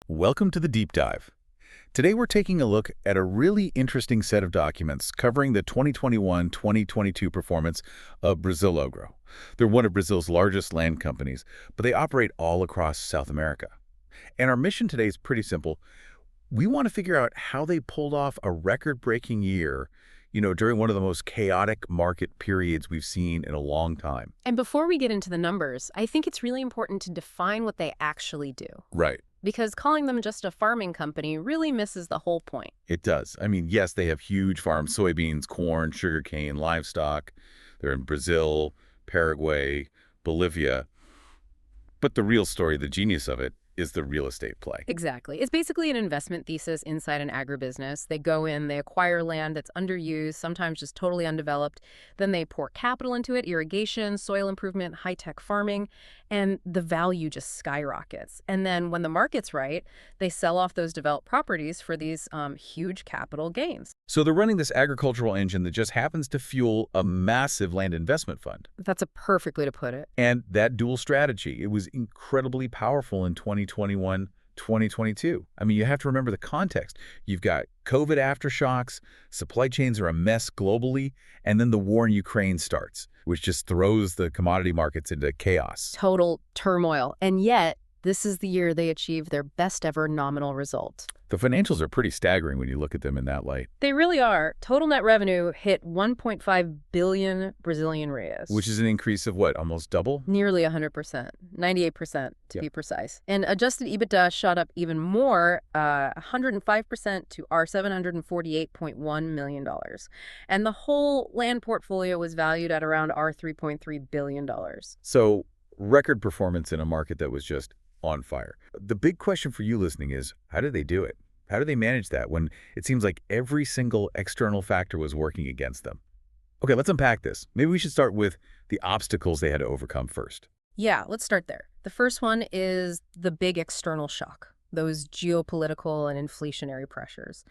Welcome to the Deep Dive. Today we're taking a look at a really interesting set of documents covering the 2021-2022 performance of BrasilAgro. They're one of Brazil's largest land companies, but they operate all across South America. And our mission today is pretty simple. We want to figure out how they pulled off a record-breaking year, during one of the most chaotic market periods we've seen in a long time. And before we get into the numbers, I think it's really important to define what they actually do. Right. Because calling them just a farming company really misses the whole point. It does. I mean, yes, they have huge farms, soybeans, corn, sugarcane, livestock. They're in Brazil, Paraguay, Bolivia. But the real story, the genius of it, is the real estate play. Exactly. It's basically an investment thesis inside an agribusiness. They go in, they acquire land that's underused, sometimes just totally undeveloped. Then they pour capital into it, irrigation, soil improvement, high-tech farming, and the value just skyrockets. And then when the market's right, they sell off those developed properties for these huge capital gains. So they're running this agricultural engine that just happens to fuel a massive land investment fund. That's a perfect way to put it. And that dual strategy, it was incredibly powerful in 2021, 2022. I mean, you have to remember the context. You've got COVID aftershocks, supply chains are a mess globally, and then the war in Ukraine starts, which just throws the commodity markets into chaos. Total turmoil. And yet, this is the year they achieved their best ever nominal result. The financials are pretty staggering when you look at them in that light. They really are. Total net revenue hit 1.5 billion Brazilian reais. Which is an increase of what, almost double? Nearly 100%, 98% to be precise. And adjusted EBITDA shot up even more, 105% to our $748.1 million. And the whole land portfolio was valued at around our $3.3 billion. So record performance in a market that was just on fire. The big question for you listening is, how did they do it? How do they manage that when it seems like every single external factor was working against them? Okay, let's unpack this. Maybe we should start with the obstacles they had to overcome first. Yeah, let's start there. The first one is the big external shock, those geopolitical and inflationary pressures.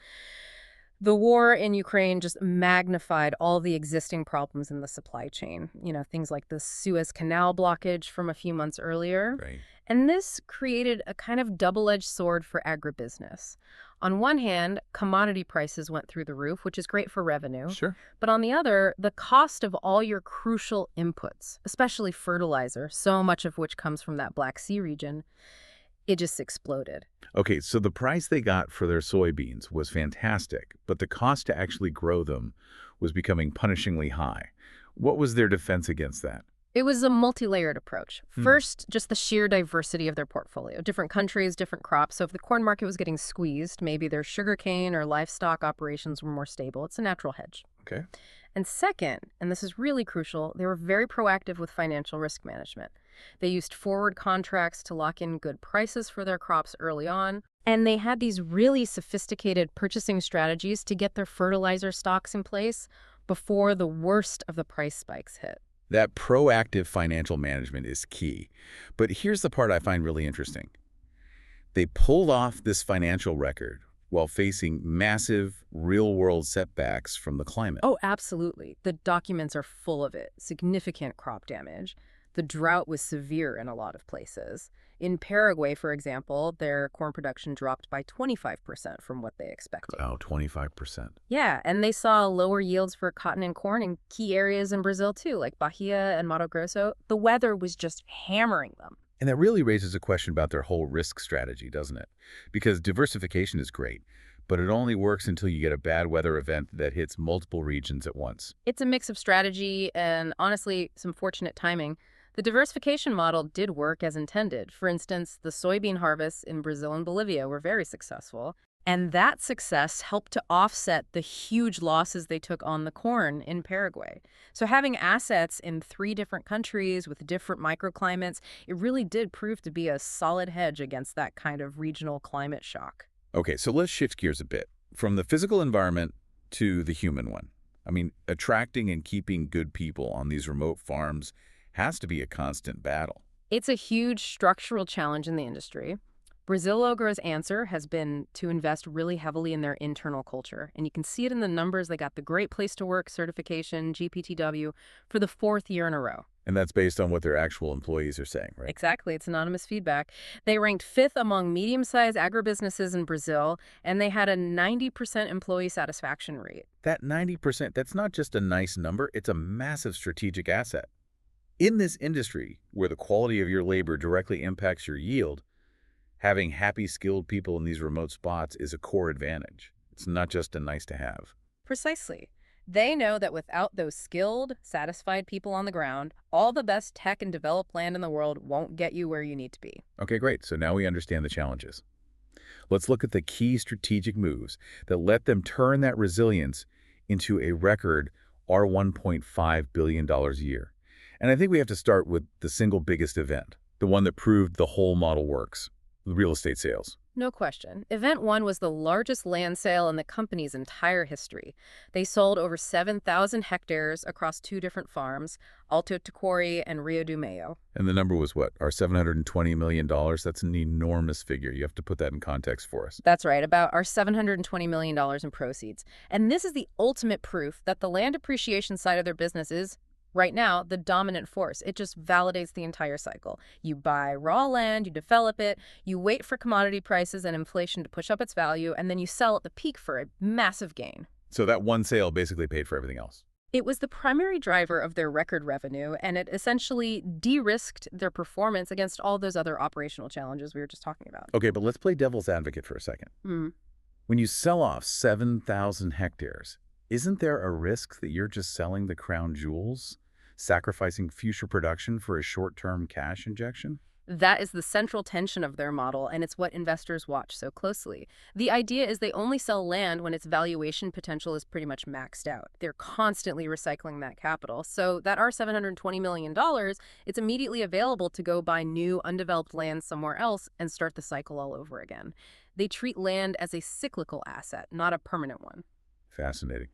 The war in Ukraine just magnified all the existing problems in the supply chain. Things like the Suez Canal blockage from a few months earlier. Right. And this created a kind of double-edged sword for agribusiness. On one hand, commodity prices went through the roof, which is great for revenue. Sure. But on the other, the cost of all your crucial inputs, especially fertilizer, so much of which comes from that Black Sea region, it just exploded. Okay, so the price they got for their soybeans was fantastic, but the cost to actually grow them was becoming punishingly high. What was their defense against that? It was a multi-layered approach. First, just the sheer diversity of their portfolio. Different countries, different crops. So if the corn market was getting squeezed, maybe their sugarcane or livestock operations were more stable. It's a natural hedge. Okay. And second, and this is really crucial, they were very proactive with financial risk management. They used forward contracts to lock in good prices for their crops early on. And they had these really sophisticated purchasing strategies to get their fertilizer stocks in place before the worst of the price spikes hit. That proactive financial management is key. But here's the part I find really interesting. They pulled off this financial record while facing massive real-world setbacks from the climate. Oh, absolutely. The documents are full of it. Significant crop damage. The drought was severe in a lot of places. In Paraguay, for example, their corn production dropped by 25% from what they expected. Oh, 25%. Yeah, and they saw lower yields for cotton and corn in key areas in Brazil, too, like Bahia and Mato Grosso. The weather was just hammering them. And that really raises a question about their whole risk strategy, doesn't it? Because diversification is great, but it only works until you get a bad weather event that hits multiple regions at once. It's a mix of strategy and, honestly, some fortunate timing. The diversification model did work as intended. For instance, the soybean harvests in Brazil and Bolivia were very successful. And that success helped to offset the huge losses they took on the corn in Paraguay. So having assets in 3 different countries with different microclimates, it really did prove to be a solid hedge against that kind of regional climate shock. Okay, so let's shift gears a bit. From the physical environment to the human one. I mean, attracting and keeping good people on these remote farms has to be a constant battle. It's a huge structural challenge in the industry. BrasilAgro's answer has been to invest really heavily in their internal culture. And you can see it in the numbers. They got the Great Place to Work certification, GPTW, for the 4th year in a row. And that's based on what their actual employees are saying, right? Exactly. It's anonymous feedback. They ranked fifth among medium-sized agribusinesses in Brazil, and they had a 90% employee satisfaction rate. That 90%, that's not just a nice number, it's a massive strategic asset. In this industry, where the quality of your labor directly impacts your yield, having happy, skilled people in these remote spots is a core advantage. It's not just a nice to have. Precisely. They know that without those skilled, satisfied people on the ground, all the best tech and developed land in the world won't get you where you need to be. Okay, great. So now we understand the challenges. Let's look at the key strategic moves that let them turn that resilience into a record $1.5 billion a year. And I think we have to start with the single biggest event, the one that proved the whole model works, the real estate sales. No question. Event 1 was the largest land sale in the company's entire history. They sold over 7,000 hectares across two different farms, Alto Taquari and Rio do Mayo. And the number was what? Our $720 million? That's an enormous figure. You have to put that in context for us. That's right, about our $720 million in proceeds. And this is the ultimate proof that the land appreciation side of their business is, right now, the dominant force. It just validates the entire cycle. You buy raw land, you develop it, you wait for commodity prices and inflation to push up its value, and then you sell at the peak for a massive gain. So that one sale basically paid for everything else. It was the primary driver of their record revenue, and it essentially de-risked their performance against all those other operational challenges we were just talking about. Okay, but let's play devil's advocate for a second. When you sell off 7,000 hectares, isn't there a risk that you're just selling the crown jewels, sacrificing future production for a short-term cash injection? That is the central tension of their model, and it's what investors watch so closely. The idea is they only sell land when its valuation potential is pretty much maxed out. They're constantly recycling that capital, so that our $720 million, it's immediately available to go buy new, undeveloped land somewhere else and start the cycle all over again. They treat land as a cyclical asset, not a permanent one. Fascinating.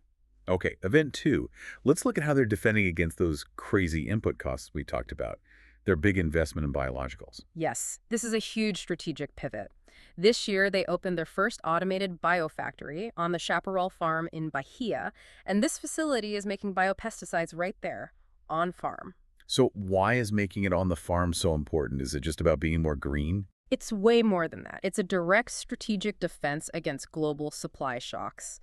Okay, event 2. Let's look at how they're defending against those crazy input costs we talked about. Their big investment in biologicals. Yes, this is a huge strategic pivot. This year, they opened their first automated biofactory on the Chaparral farm in Bahia, and this facility is making biopesticides right there, on farm. So why is making it on the farm so important? Is it just about being more green? It's way more than that. It's a direct strategic defense against global supply shocks.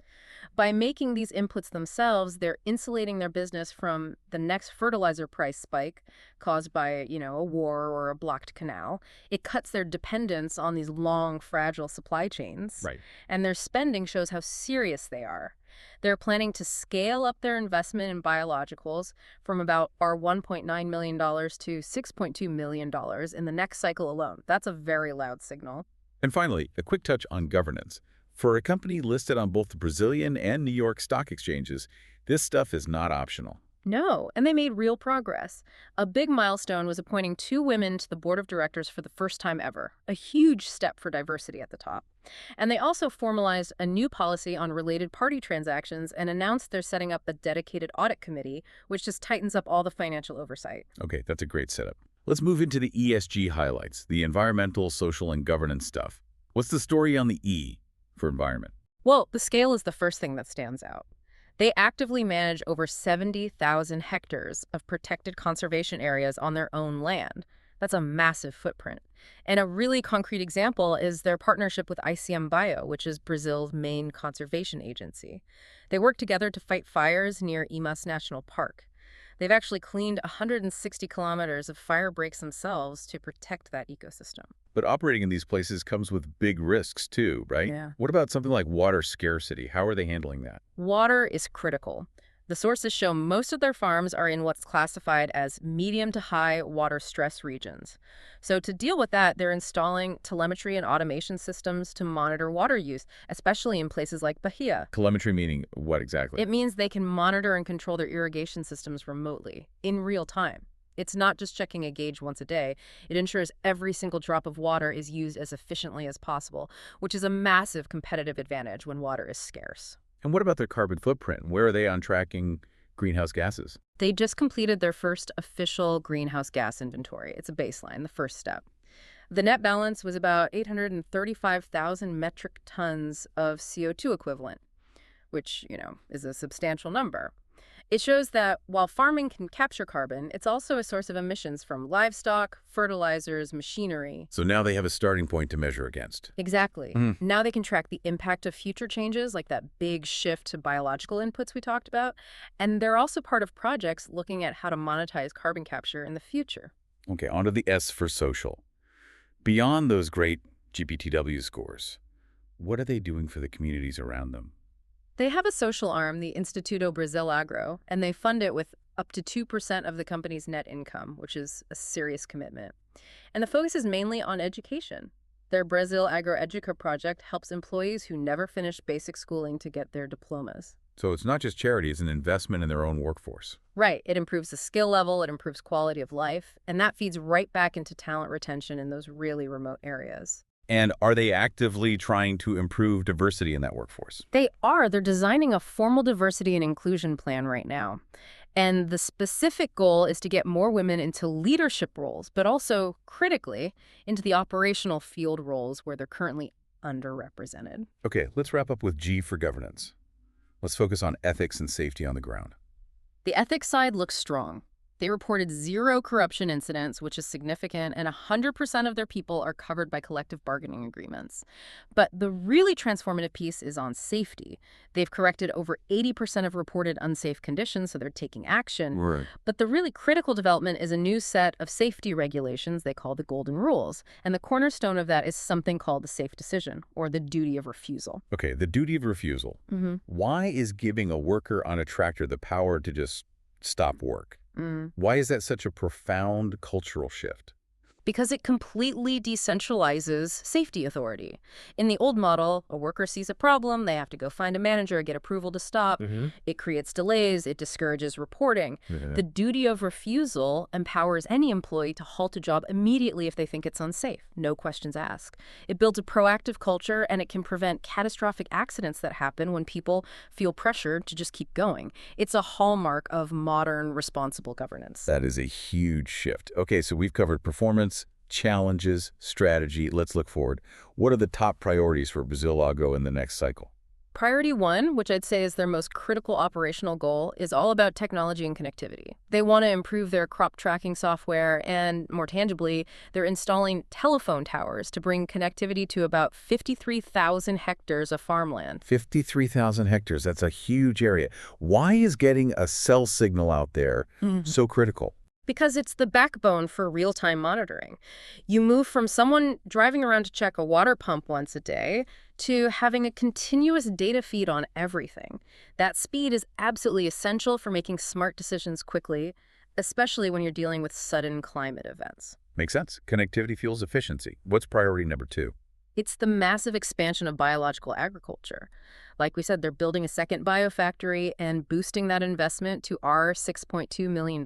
By making these inputs themselves, they're insulating their business from the next fertilizer price spike caused by, a war or a blocked canal. It cuts their dependence on these long, fragile supply chains. Right. And their spending shows how serious they are. They're planning to scale up their investment in biologicals from about our $1.9 million to $6.2 million in the next cycle alone. That's a very loud signal. And finally, a quick touch on governance. For a company listed on both the Brazilian and New York stock exchanges, this stuff is not optional. No, and they made real progress. A big milestone was appointing 2 women to the board of directors for the first time ever, a huge step for diversity at the top. And they also formalized a new policy on related party transactions and announced they're setting up a dedicated audit committee, which just tightens up all the financial oversight. Okay, that's a great setup. Let's move into the ESG highlights, the environmental, social, and governance stuff. What's the story on the E for environment? Well, the scale is the first thing that stands out. They actively manage over 70,000 hectares of protected conservation areas on their own land. That's a massive footprint. And a really concrete example is their partnership with ICM Bio, which is Brazil's main conservation agency. They work together to fight fires near Imas National Park. They've actually cleaned 160 kilometers of fire breaks themselves to protect that ecosystem. But operating in these places comes with big risks too, right? Yeah. What about something like water scarcity? How are they handling that? Water is critical. The sources show most of their farms are in what's classified as medium to high water stress regions. So to deal with that, they're installing telemetry and automation systems to monitor water use, especially in places like Bahia. Telemetry meaning what exactly? It means they can monitor and control their irrigation systems remotely, in real time. It's not just checking a gauge once a day. It ensures every single drop of water is used as efficiently as possible, which is a massive competitive advantage when water is scarce. And what about their carbon footprint? Where are they on tracking greenhouse gases? They just completed their first official greenhouse gas inventory. It's a baseline, the first step. The net balance was about 835,000 metric tons of CO2 equivalent, which, is a substantial number. It shows that while farming can capture carbon, it's also a source of emissions from livestock, fertilizers, machinery. So now they have a starting point to measure against. Exactly. Mhm. Now they can track the impact of future changes, like that big shift to biological inputs we talked about. And they're also part of projects looking at how to monetize carbon capture in the future. Okay, on to the S for social. Beyond those great GPTW scores, what are they doing for the communities around them? They have a social arm, the Instituto BrasilAgro, and they fund it with up to 2% of the company's net income, which is a serious commitment. And the focus is mainly on education. Their BrasilAgro Educa project helps employees who never finished basic schooling to get their diplomas. So it's not just charity, it's an investment in their own workforce. Right, it improves the skill level, it improves quality of life, and that feeds right back into talent retention in those really remote areas. And are they actively trying to improve diversity in that workforce? They are. They're designing a formal diversity and inclusion plan right now. And the specific goal is to get more women into leadership roles, but also, critically, into the operational field roles where they're currently underrepresented. Okay, let's wrap up with G for governance. Let's focus on ethics and safety on the ground. The ethics side looks strong. They reported 0 corruption incidents, which is significant, and 100% of their people are covered by collective bargaining agreements. But the really transformative piece is on safety. They've corrected over 80% of reported unsafe conditions, so they're taking action. Right. But the really critical development is a new set of safety regulations they call the Golden Rules. And the cornerstone of that is something called the safe decision, or the duty of refusal. Okay, the duty of refusal. Why is giving a worker on a tractor the power to just stop work? Why is that such a profound cultural shift? Because it completely decentralizes safety authority. In the old model, a worker sees a problem, they have to go find a manager, get approval to stop. It creates delays, it discourages reporting. The duty of refusal empowers any employee to halt a job immediately if they think it's unsafe, no questions asked. It builds a proactive culture, and it can prevent catastrophic accidents that happen when people feel pressured to just keep going. It's a hallmark of modern, responsible governance. That is a huge shift. Okay, so we've covered performance, challenges, strategy. Let's look forward. What are the top priorities for BrasilAgro in the next cycle? Priority 1, which I'd say is their most critical operational goal, is all about technology and connectivity. They want to improve their crop tracking software, and more tangibly, they're installing telephone towers to bring connectivity to about 53,000 hectares of farmland. 53,000 hectares. That's a huge area. Why is getting a cell signal out there so critical? Because it's the backbone for real-time monitoring. You move from someone driving around to check a water pump once a day to having a continuous data feed on everything. That speed is absolutely essential for making smart decisions quickly, especially when you're dealing with sudden climate events. Makes sense. Connectivity fuels efficiency. What's priority number 2? It's the massive expansion of biological agriculture. Like we said, they're building a second biofactory and boosting that investment to our $6.2 million.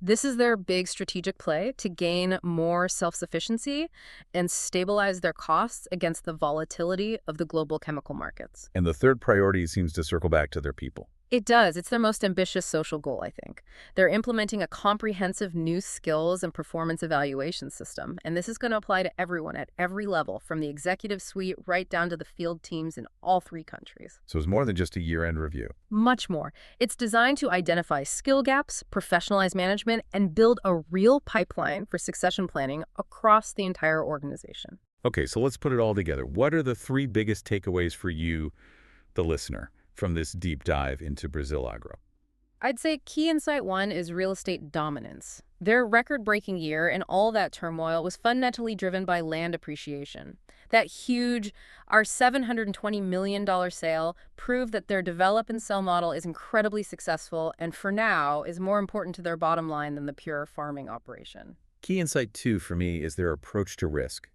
This is their big strategic play to gain more self-sufficiency and stabilize their costs against the volatility of the global chemical markets. And the third priority seems to circle back to their people. It does. It's their most ambitious social goal, I think. They're implementing a comprehensive new skills and performance evaluation system, and this is going to apply to everyone at every level, from the executive suite right down to the field teams in all 3 countries. So it's more than just a year-end review. Much more. It's designed to identify skill gaps, professionalize management, and build a real pipeline for succession planning across the entire organization. Okay, so let's put it all together. What are the 3 biggest takeaways for you, the listener, from this deep dive into BrasilAgro? I'd say key insight 1 is real estate dominance. Their record-breaking year and all that turmoil was fundamentally driven by land appreciation. That huge, our $720 million sale proved that their develop and sell model is incredibly successful and for now is more important to their bottom line than the pure farming operation. Key insight 2 for me is their approach to risk.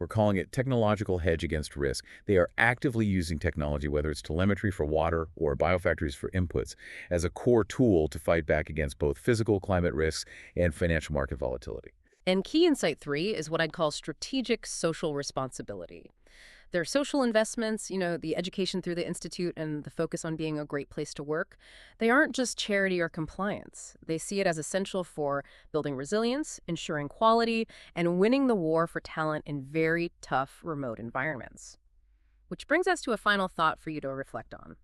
We're calling it technological hedge against risk. They are actively using technology, whether it's telemetry for water or biofactories for inputs, as a core tool to fight back against both physical climate risks and financial market volatility. And key insight 3 is what I'd call strategic social responsibility. Their social investments, the education through the Institute and the focus on being a great place to work, they aren't just charity or compliance. They see it as essential for building resilience, ensuring quality, and winning the war for talent in very tough remote environments. Which brings us to a final thought for you to reflect on.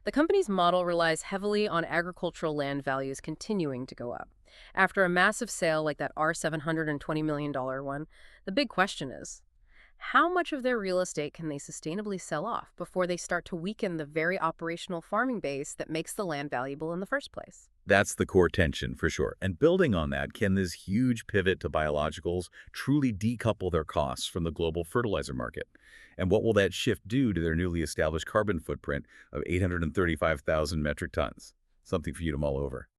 The company's model relies heavily on agricultural land values continuing to go up. After a massive sale like that $720 million one, the big question is, how much of their real estate can they sustainably sell off before they start to weaken the very operational farming base that makes the land valuable in the first place? That's the core tension, for sure. And building on that, can this huge pivot to biologicals truly decouple their costs from the global fertilizer market? And what will that shift do to their newly established carbon footprint of 835,000 metric tons? Something for you to mull over.